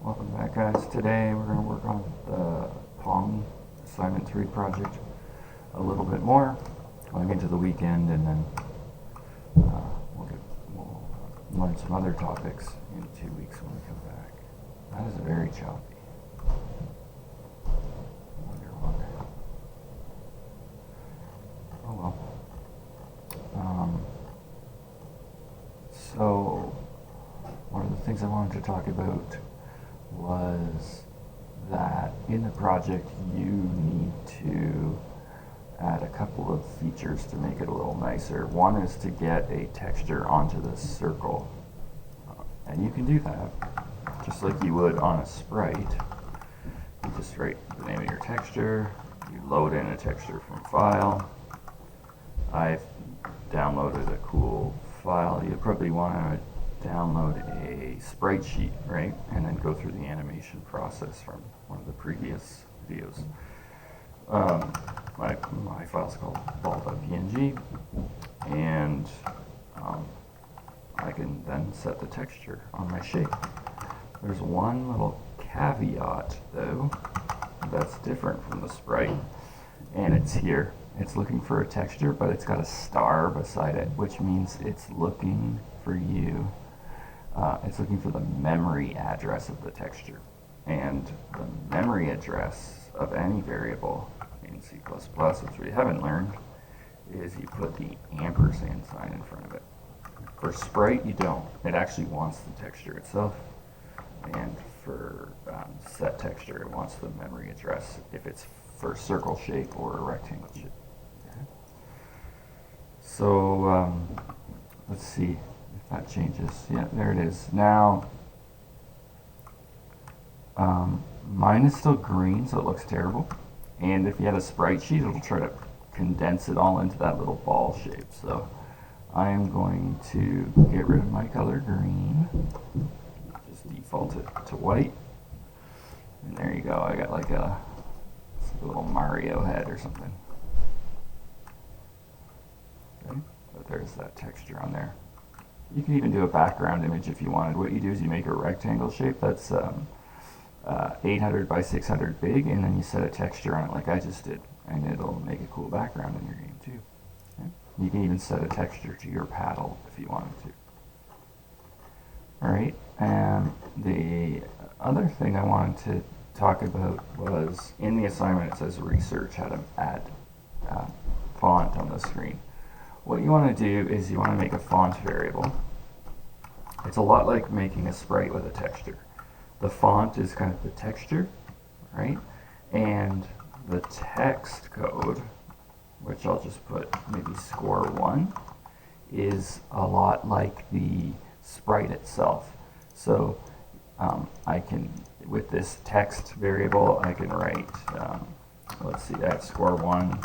Welcome back, guys. Today we're going to work on the Pong Assignment 3 project a little bit more, going into the weekend, and then we'll learn some other topics in 2 weeks when we come back. That is very choppy. Wonder why. Oh well. So, one of the things I wanted to talk about was that in the project you need to add a couple of features to make it a little nicer. One is to get a texture onto the circle, and you can do that just like you would on a sprite. You just write the name of your texture, you load in a texture from file. I've downloaded a cool file. You probably want to download a sprite sheet, right? And then go through the animation process from one of the previous videos. My file's called ball.png, and I can then set the texture on my shape. There's one little caveat though that's different from the sprite, and it's here. It's looking for a texture, but it's got a star beside it, which means it's looking for you. It's looking for the memory address of the texture. And the memory address of any variable in C++, which we haven't learned, is you put the ampersand sign in front of it. For sprite, you don't. It actually wants the texture itself. And for set texture, it wants the memory address if it's for circle shape or a rectangle shape. Okay. So let's see if that changes. Yeah, there it is. Now, mine is still green, so it looks terrible. And if you had a sprite sheet, it'll try to condense it all into that little ball shape. So I am going to get rid of my color green. Just default it to white. And there you go. I got like a little Mario head or something. Okay, but there's that texture on there. You can even do a background image if you wanted. What you do is you make a rectangle shape that's 800 by 600 big, and then you set a texture on it like I just did, and it'll make a cool background in your game too. Okay? You can even set a texture to your paddle if you wanted to. Alright, and the other thing I wanted to talk about was, in the assignment it says research how to add font on the screen. What you want to do is you want to make a font variable. It's a lot like making a sprite with a texture. The font is kind of the texture, right? And the text code, which I'll just put maybe score 1, is a lot like the sprite itself. So I can, with this text variable, I can write, let's see, I have score 1.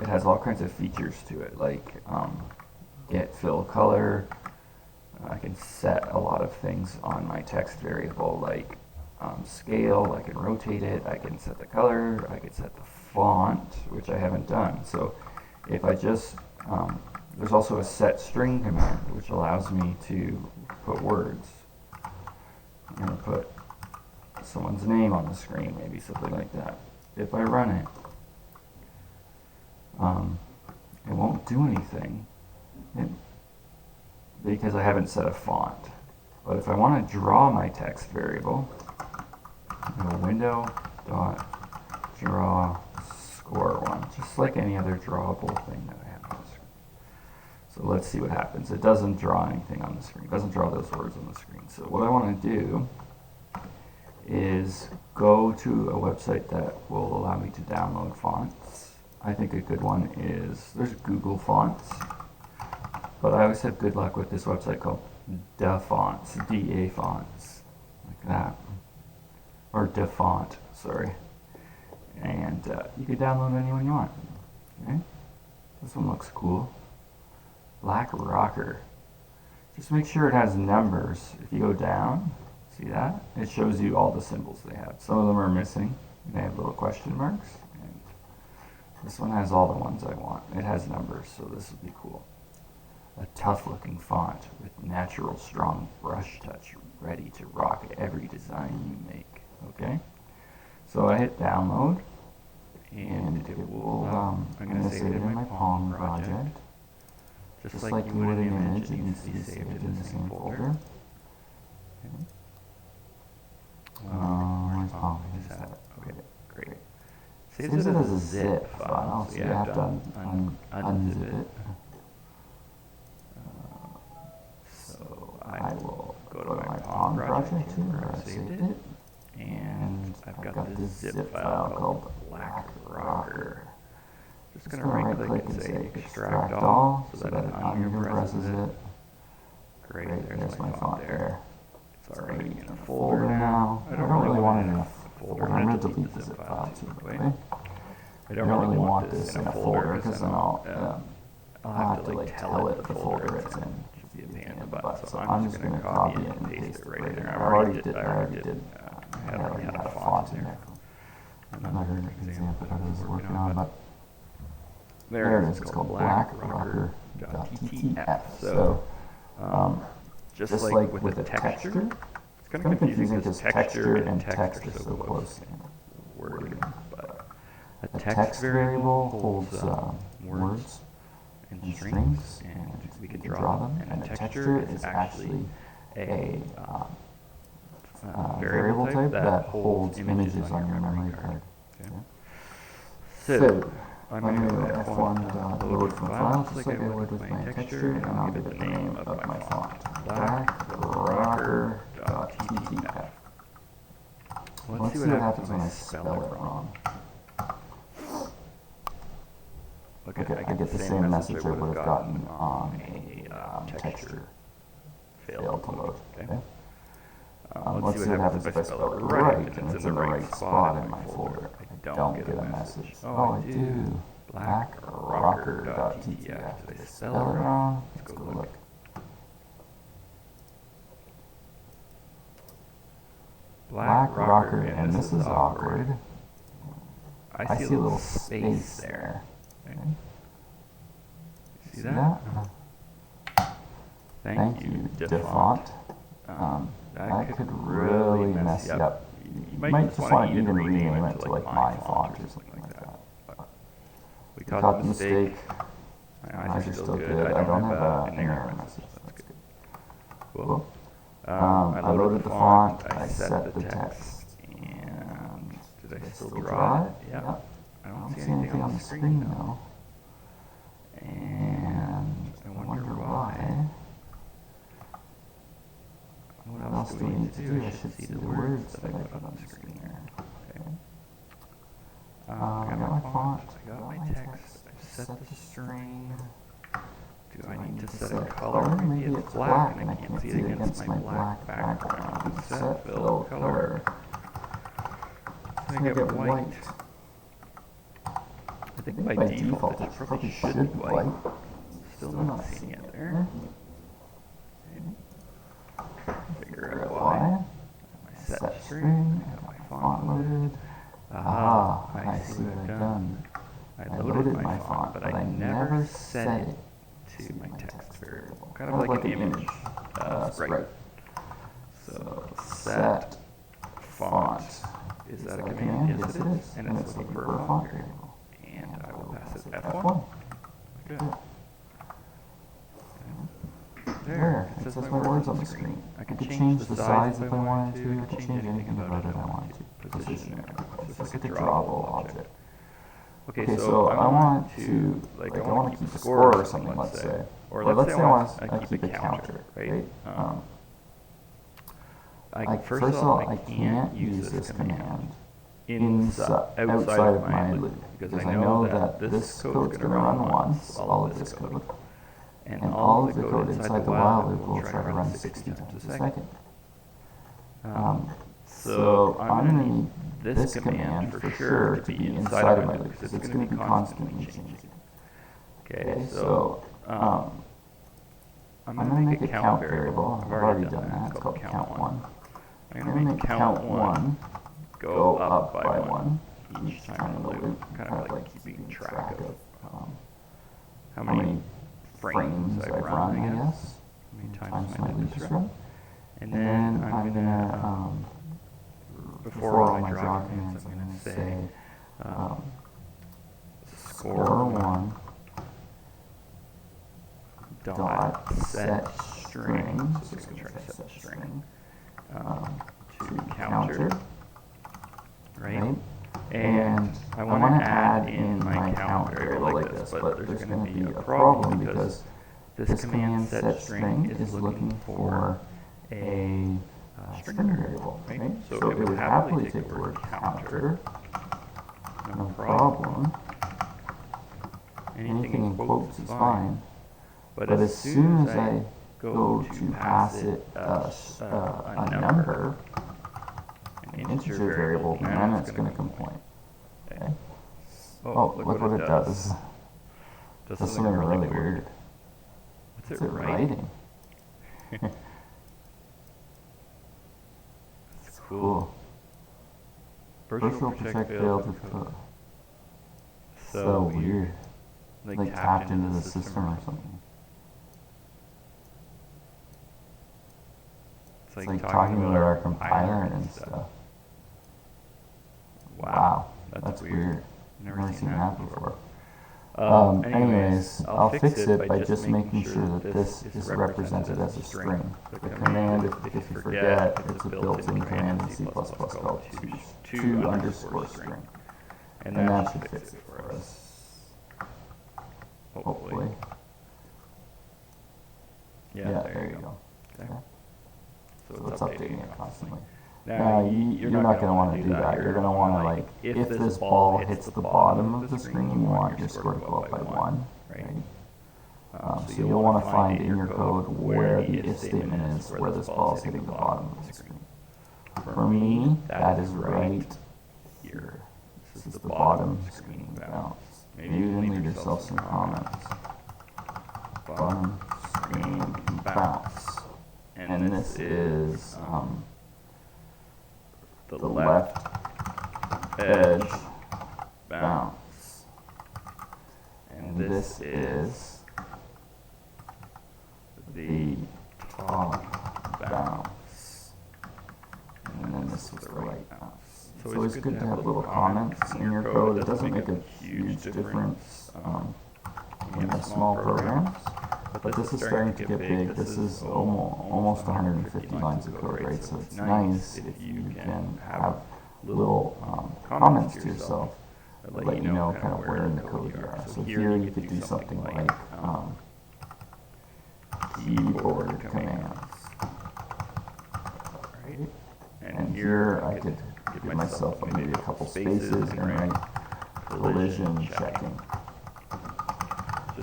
It has all kinds of features to it, like get fill color. I can set a lot of things on my text variable, like scale. I can rotate it. I can set the color. I can set the font, which I haven't done. So if I just, there's also a set string command, which allows me to put words. I'm going to put someone's name on the screen, maybe something like that. If I run it, it won't do anything because I haven't set a font. But if I want to draw my text variable, go window dot draw score 1, just like any other drawable thing that I have on the screen. So let's see what happens. It doesn't draw anything on the screen. It doesn't draw those words on the screen. So what I want to do is go to a website that will allow me to download fonts. I think a good one is, there's Google Fonts, but I always have good luck with this website called Da Fonts, DA Fonts, like that, or Da Font, sorry. And you can download any one you want. Okay, this one looks cool. Black Rocker. Just make sure it has numbers. If you go down, see that? It shows you all the symbols they have. Some of them are missing. They have little question marks. And this one has all the ones I want. It has numbers, so this would be cool. a tough-looking font with natural, strong brush touch, ready to rock every design you make. Okay? So I hit download, and it will, I'm going to save it in my Palm project, just like you would an image. It needs to be saved in the same folder. Okay. Where's Palm? Is that? Okay, great. Saves it as a zip file, so you have to unzip it. So I will go to my Palm project here where I saved it, and I've got this zip file called Black Rocker. Just going to right click and say extract all so that an onion presses it. Great, there's my font there. It's already in a folder now. I don't really want it in a folder. I'm going to delete the zip file too, by the way. I don't really want this in a folder because then I'll have to like tell it the folder it's in. It should be a pain in the butt. So I'm just going to copy it and paste it right in there. I already did. I already had a font in there. Another example I was working on, but there it is. It's called blackrocker.ttf. So, just like with the texture, it's kind of confusing because texture and text are so close in wording. But a text variable holds words and strings, and we can draw them. And a texture is actually a variable type that holds images on your memory card. Okay. So I'm going to go F1 load from file, just like I would with my texture, and I'll give it the name of my font, blackrocker.ttf. Let's see what happens when I spell it wrong. Okay, I get the same message I would have gotten on a texture failed to load. Okay. Let's see what happens if I spell it right, and it's in the right spot in my folder. I don't get a message. Oh, I do. Blackrocker.ttf. Did I spell it wrong? Let's go look. Blackrocker, and this is awkward. I see a little space there. Okay. See that? Thank you, default. That could really mess you up. You might just want to even rename it to like my font or something like that. But we caught the mistake. My eyes are still good. I don't have an error message. That's good. Cool. I loaded the font. I set the text. And did I still draw it? Yeah. I don't see anything on the screen though. And I wonder why. What else do we need to do? I should see the words that I put on the screen there. Okay. I got my font, I got my text, I've set the string. Do I need to set a color? Maybe it's black and I can't see it against my black background. Set fill color. I get white. I think by default it probably should be white. Still not seeing it there. Figure out why. My set string, I got my font loaded. Aha, I see what I've done. I loaded my font, but I never set it to my text variable. Kind of like an image sprite. So set font. Is that a command? Yes, it is. And it's looking for a font variable. And I will pass it F1. Good. There, it says my words on the screen. I could change the size if I wanted to. I could change anything about it I wanted to. Position it. Just like a drawable object. Okay, so I want to, I want to keep a score or something, let's say. Or let's say I want to keep a counter, right? First of all, I can't use this command outside of my loop, because I know that this code's going to run once, all of this code. And all of the code inside the while loop will try to run 60 times a second. So I'm going to need this command for sure to be inside of my loop, because it's going to be constantly changing. Okay, so I'm going to make a count variable. I've already done that. It's called count1. I'm going to make count1 go up by 1 each time in the loop, kind of like keeping track of how many frames I've run, I guess. How many Times my latest run. And then I'm gonna, before all my draw commands, I'm gonna say score1 dot set string. So it's gonna try to set string to counter, right? And I want to add in my count variable like this, but there's going to be a problem because this command set string is looking for a string variable, right? So it would happily take the word counter, no problem. Anything in quotes is fine, but as soon as I go to pass it a number, an integer variable, then it's going to complain. Okay. Oh, look what it does. Does something really weird. What's it writing? That's cool. Virtual protect failed to put. So weird. Like tapped into the system or something. It's like talking about our compiler and stuff. Wow, that's weird. Never seen that before. Anyways, I'll fix it by just making sure that this is represented as a string. The command, if you forget, it's a built-in command in C++ called to_string. And that should fix it for us. Hopefully. Yeah, there you go. Okay. So it's updating it constantly. Now, you're not going to want to do that. You're going to want to, like, if this ball hits the bottom of the screen, you want your score to go up by 1, right? So you'll want to find in your code where the if statement is, where this ball is hitting the bottom of the screen. For me, that is right here. This is the bottom screen bounce. Maybe you can leave yourself some comments. Bottom screen bounce. And this is the left edge bounce. And this is the top bounce. And then this is the right bounce. So it's good to have little comments in your code. It doesn't make a huge difference in the small programs. But this is starting to get big. This is almost 150 lines of code, right? So it's nice if you can have little comments to yourself that let you know kind of where in the code you are. So here you could do something like keyboard commands, right? And here I could give myself maybe a couple spaces and write collision checking.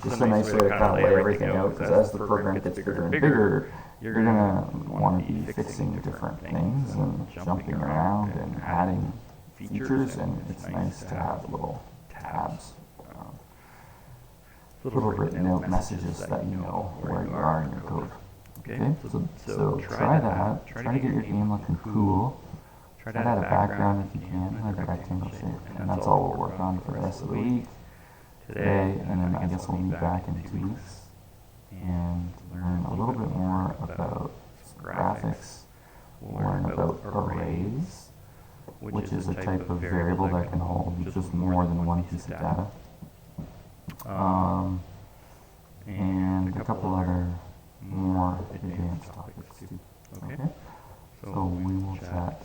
Just a nice way to kind of lay everything out, because as the program gets bigger and bigger, you're going to want to be fixing different things and jumping around and adding features, and it's nice to have little tabs, little written out messages that you know where you are in your code. Okay, so try that. Try to get your game looking cool. Try to add a background if you can, like a rectangle shape, and that's all we'll work on for the rest of the week. Today, and then I guess we'll be back in 2 weeks and learn a little bit more about graphics. We'll learn about arrays, which is a type of variable that can hold just more than one piece of data, and a couple other more advanced topics too. Okay? So we will chat